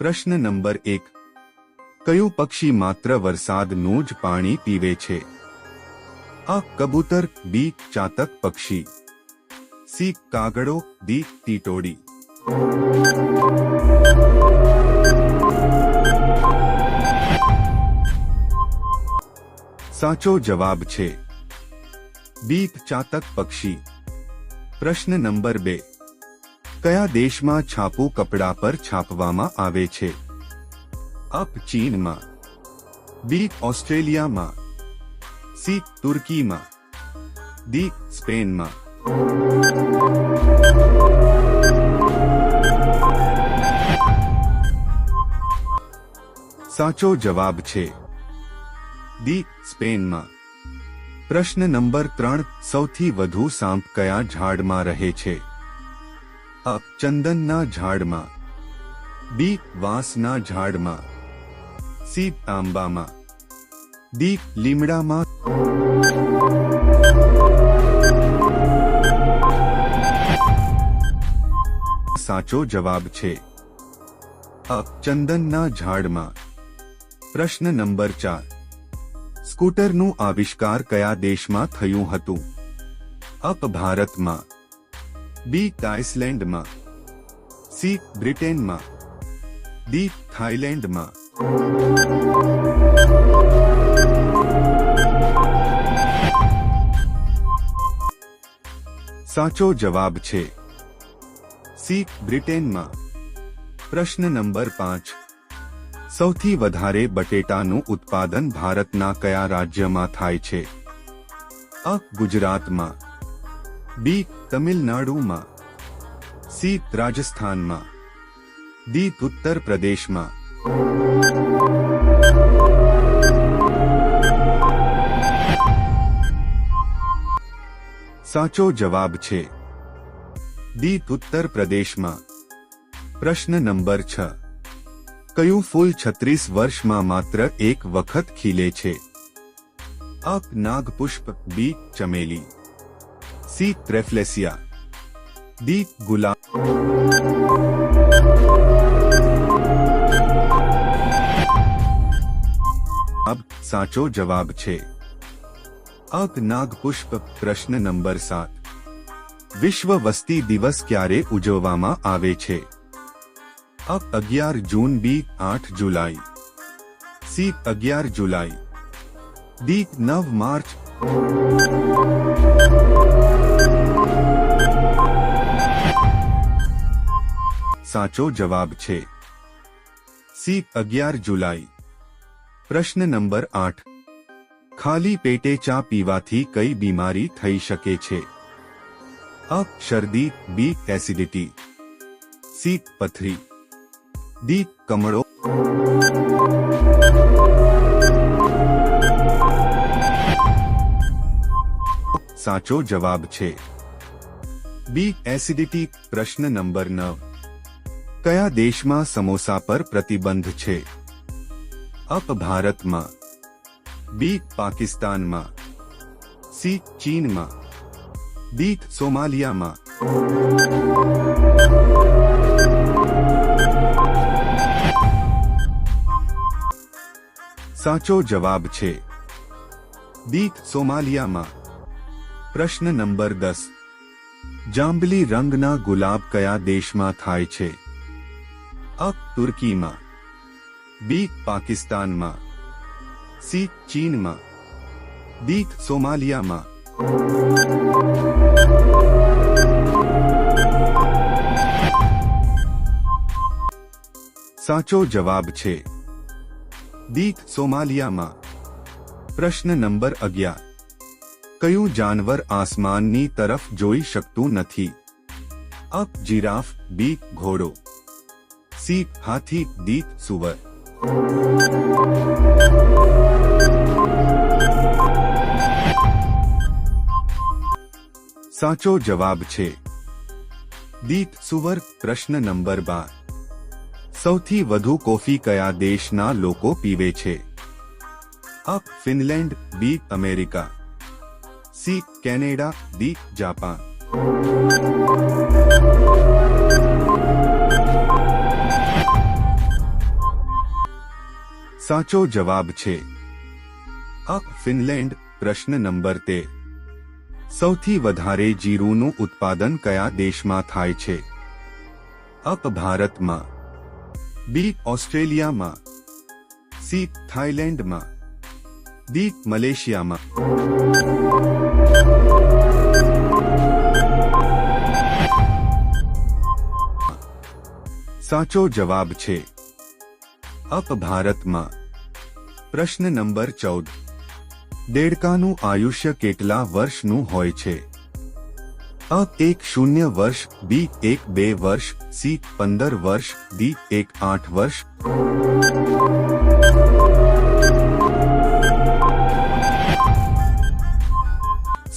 પ્રશ્ન નંબર 1. કયું પક્ષી માત્ર વરસાદનું જ પાણી પીવે છે? અ. કબૂતર, બી. ચાતક પક્ષી, સી. કાગડો, ડી. ટીટોડી. સાચો જવાબ છે બી. ચાતક પક્ષી. પ્રશ્ન નંબર 2. કયા દેશમાં છાપું કપડા પર છાપવામાં આવે છે? અ. ચીનમાં, બી. ઓસ્ટ્રેલિયામાં, સી. તુર્કીમાં, ડી. સ્પેનમાં. સાચો જવાબ છે ડી. સ્પેનમાં. પ્રશ્ન નંબર 3. સૌથી વધુ સાંપ કયા ઝાડમાં રહે છે? અ. ચંદનના ઝાડમાં, બી. વાંસના ઝાડમાં, સી. આંબામાં, ડી. લીમડામાં. સાચો જવાબ છે અ. ચંદનના ઝાડમાં. પ્રશ્ન નંબર 4. સ્કૂટરનું આવિષ્કાર કયા દેશમાં થયું હતું? અ. ભારતમાં, બી. આઇસલેન્ડમાં, સી. બ્રિટનમાં, ડી. થાઇલેન્ડમાં. સાચો જવાબ છે સી. બ્રિટનમાં. પ્રશ્ન નંબર 5. સૌથી વધારે બટેટાનું ઉત્પાદન ભારતના કયા રાજ્યમાં થાય છે? અ. ગુજરાતમાં, બી. તમિલનાડુમાં, સી. રાજસ્થાનમાં, ડી. ઉત્તર પ્રદેશમાં. સાચો જવાબ છે ડી. ઉત્તર પ્રદેશમાં. પ્રશ્ન નંબર 6. કયું ફૂલ 36 વર્ષમાં માત્ર એક વખત ખીલે છે? અ. નાગપુષ્પ, બી. ચમેલી, સી. ટ્રેફ્લેસિયા, ડી. ગુલાબ. સાચો જવાબ છે અ. નાગપુષ્પ. પ્રશ્ન નંબર 7. વિશ્વ વસ્તી દિવસ ક્યારે ઉજવવામાં આવે છે? અ. 11 જૂન, બી. 8 જુલાઈ, સી. 11 જુલાઈ, ડી. 9 માર્ચ. સાચો જવાબ છે સી. 11 જુલાઈ. પ્રશ્ન નંબર 8. ખાલી પેટે ચા પીવાથી કઈ બીમારી થઈ શકે છે? અ. શરદી, બી. Acidity, C. પથરી, ડી. કમળો. સાચો જવાબ છે બી. એસિડિટી. પ્રશ્ન નંબર 9. કયા દેશમાં સમોસા પર પ્રતિબંધ છે? અ. ભારતમાં, બી. પાકિસ્તાનમાં, સી. ચીનમાં, ડી. સોમાલિયામાં. સાચો જવાબ છે ડી. સોમાલિયામાં. પ્રશ્ન નંબર 10. જાંબલી રંગના ગુલાબ કયા દેશમાં થાય છે? અ. તુર્કીમાં, બી. પાકિસ્તાનમાં, સી. ચીનમાં, ડી. સોમાલિયામાં. સાચો જવાબ છે ડી. સોમાલિયામાં. પ્રશ્ન નંબર 11. કયું જાનવર આસમાનની તરફ જોઈ શકતું નથી? અ. જીરાફ, બી. ઘોડો, સી. હાથી, ડી. સૂવર. સાચો જવાબ છે ડી. સૂવર. પ્રશ્ન નંબર 12. સૌથી વધુ કોફી કયા દેશના લોકો પીવે છે? અ. Finland, B. America, C. Canada, D. Japan. સાચો જવાબ છે અ ફિનલેન્ડ. પ્રશ્ન નંબર 13. સૌથી વધારે જીરુંનું ઉત્પાદન કયા દેશમાં થાય છે? અ ભારતમાં, બી ઓસ્ટ્રેલિયામાં, સી થાઇલેન્ડમાં, ડી મલેશિયામાં. સાચો જવાબ છે અ ભારતમાં. પ્રશ્ન નંબર 14. દેડકાનું આયુષ્ય કેટલા વર્ષનું હોય છે? અ 1 વર્ષ, બી 1-2 વર્ષ, સી 15 વર્ષ, ડી 1-8 વર્ષ.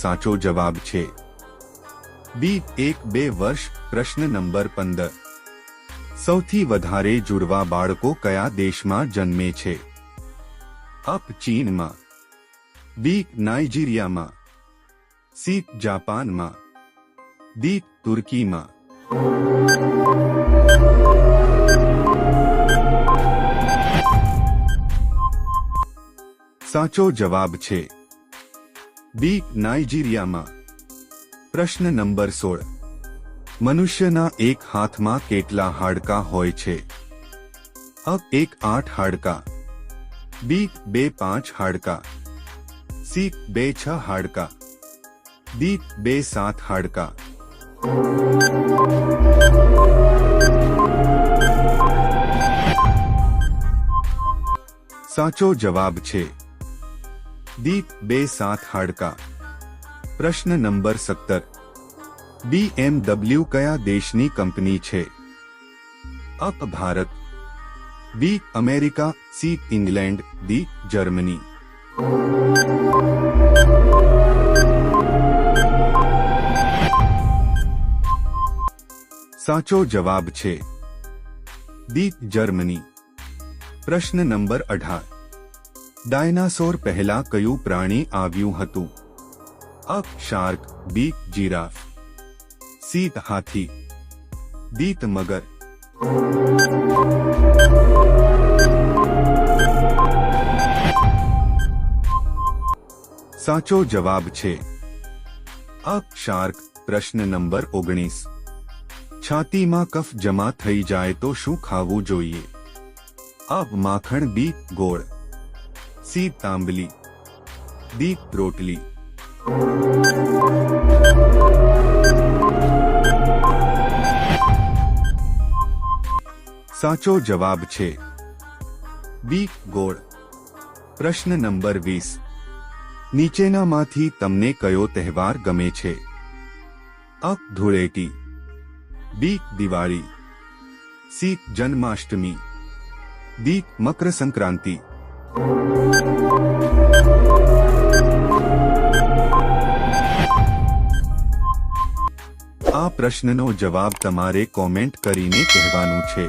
સાચો જવાબ છે બી 1-2 વર્ષ. પ્રશ્ન નંબર 15. સૌથી વધારે જુડવા બાળકો કયા દેશમાં જન્મે છે? અ ચીનમાં, બી નાઇજીરિયામાં, સી જાપાનમાં, ડી તુર્કીમાં. સાચો જવાબ છે બી નાઇજીરિયામાં. પ્રશ્ન નંબર 16. મનુષ્યના એક હાથમાં કેટલા હાડકાં હોય છે? અ 1-8 હાડકાં, બી 2-5 હાડકાં, સી 2-6 હાડકાં, ડી 2-7 હાડકાં. સાચો જવાબ છે ડી 2-7 હાડકાં. પ્રશ્ન નંબર 17. BMW કયા દેશની કંપની છે? અ Bharat, B America, C England, D Germany. સાચો જવાબ છે ડી જર્મની. પ્રશ્ન નંબર 18. ડાયનાસોર પહેલા કયું પ્રાણી આવ્યું હતું? અ શાર્ક, બી જીરાફ, સી હાથી, ડી મગર. સાચો જવાબ છે અ શાર્ક. પ્રશ્ન નંબર 19. છાતીમાં કફ જમા થઈ જાય તો શું ખાવું જોઈએ? અ માખણ, બી ગોળ, સી તાંબલી, ડી રોટલી. સાચો જવાબ છે બી ગોળ. પ્રશ્ન નંબર 20. નીચેનામાંથી તમને કયો તહેવાર ગમે છે? અ ધૂળેટી, બી દિવાળી, સી જન્માષ્ટમી, ડી મકર સંક્રાંતિ. આ પ્રશ્નનો જવાબ તમારે કોમેન્ટ કરીને કહેવાનું છે.